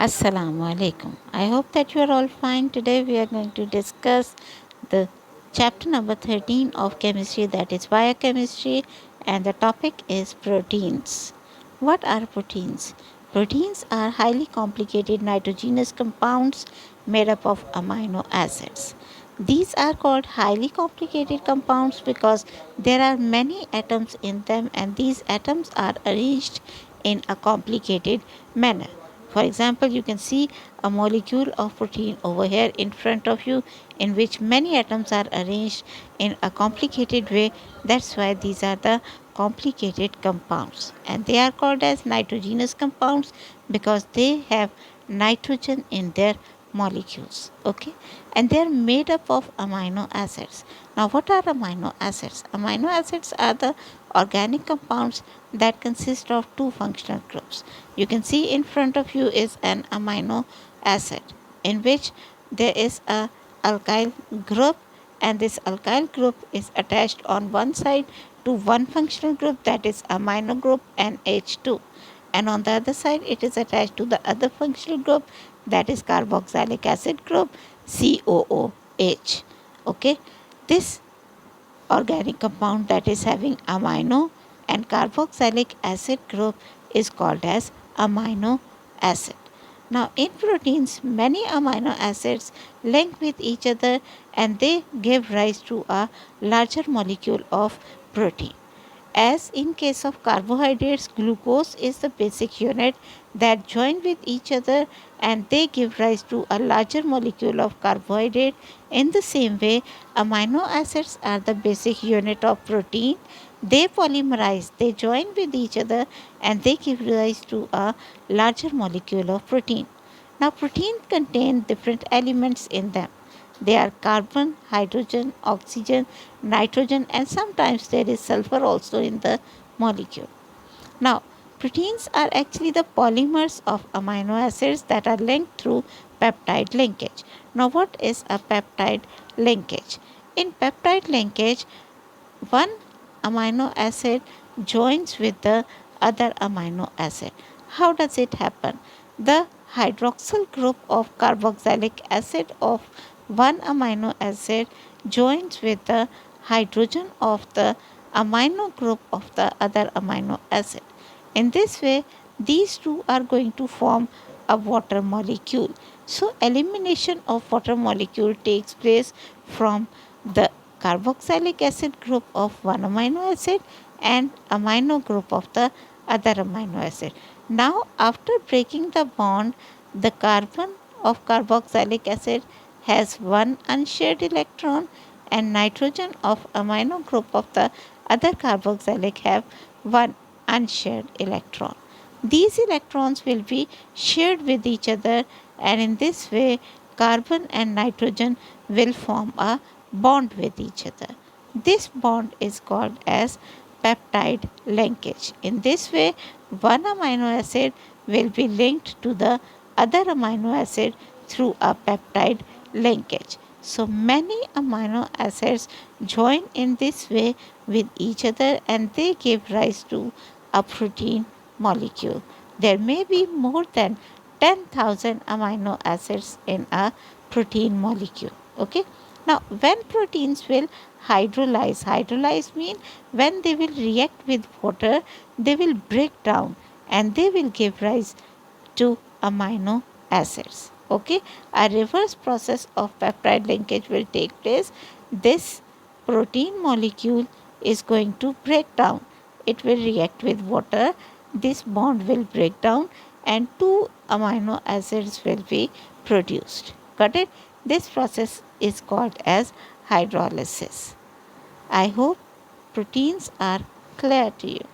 Assalamu alaikum. I hope that you are all fine. Today we are going to discuss the chapter number 13 of chemistry, that is biochemistry, and the topic is proteins. What are proteins? Proteins are highly complicated nitrogenous compounds made up of amino acids. These are called highly complicated compounds because there are many atoms in them and these atoms are arranged in a complicated manner. For example, you can see a molecule of protein over here in front of you in which many atoms are arranged in a complicated way. That's why these are the complicated compounds, and they are called as nitrogenous compounds because they have nitrogen in their molecules. Okay, and they are made up of amino acids. Now, what are amino acids? Amino acids are the organic compounds that consist of two functional groups. You can see in front of you is an amino acid in which there is a alkyl group, and this alkyl group is attached on one side to one functional group, that is amino group NH2, and on the other side it is attached to the other functional group, that is carboxylic acid group COOH. Okay, this organic compound that is having amino and carboxylic acid group is called as amino acid. Now, in proteins, many amino acids link with each other and they give rise to a larger molecule of protein. As in case of carbohydrates, glucose is the basic unit that join with each other and they give rise to a larger molecule of carbohydrate. In the same way, amino acids are the basic unit of protein. They polymerize, they join with each other and they give rise to a larger molecule of protein. Now, protein contain different elements in them. They are carbon, hydrogen, oxygen, nitrogen, and sometimes there is sulfur also in the molecule. Now, proteins are actually the polymers of amino acids that are linked through peptide linkage. Now, what is a peptide linkage? In peptide linkage, one amino acid joins with the other amino acid. How does it happen? The hydroxyl group of carboxylic acid of one amino acid joins with the hydrogen of the amino group of the other amino acid. In this way, these two are going to form a water molecule. So, elimination of water molecule takes place from the carboxylic acid group of one amino acid and amino group of the other amino acid. Now, after breaking the bond, the carbon of carboxylic acid has one unshared electron and nitrogen of amino group of the other carboxylic have one unshared electron. These electrons will be shared with each other, and in this way carbon and nitrogen will form a bond with each other. This bond is called as peptide linkage. In this way, one amino acid will be linked to the other amino acid through a peptide linkage. So, many amino acids join in this way with each other and they give rise to a protein molecule. There may be more than 10,000 amino acids in a protein molecule. Okay. Now, when proteins will hydrolyze means when they will react with water, they will break down and they will give rise to amino acids. Okay, a reverse process of peptide linkage will take place. This protein molecule is going to break down. It will react with water. This bond will break down and two amino acids will be produced. Got it? This process is called as hydrolysis. I hope proteins are clear to you.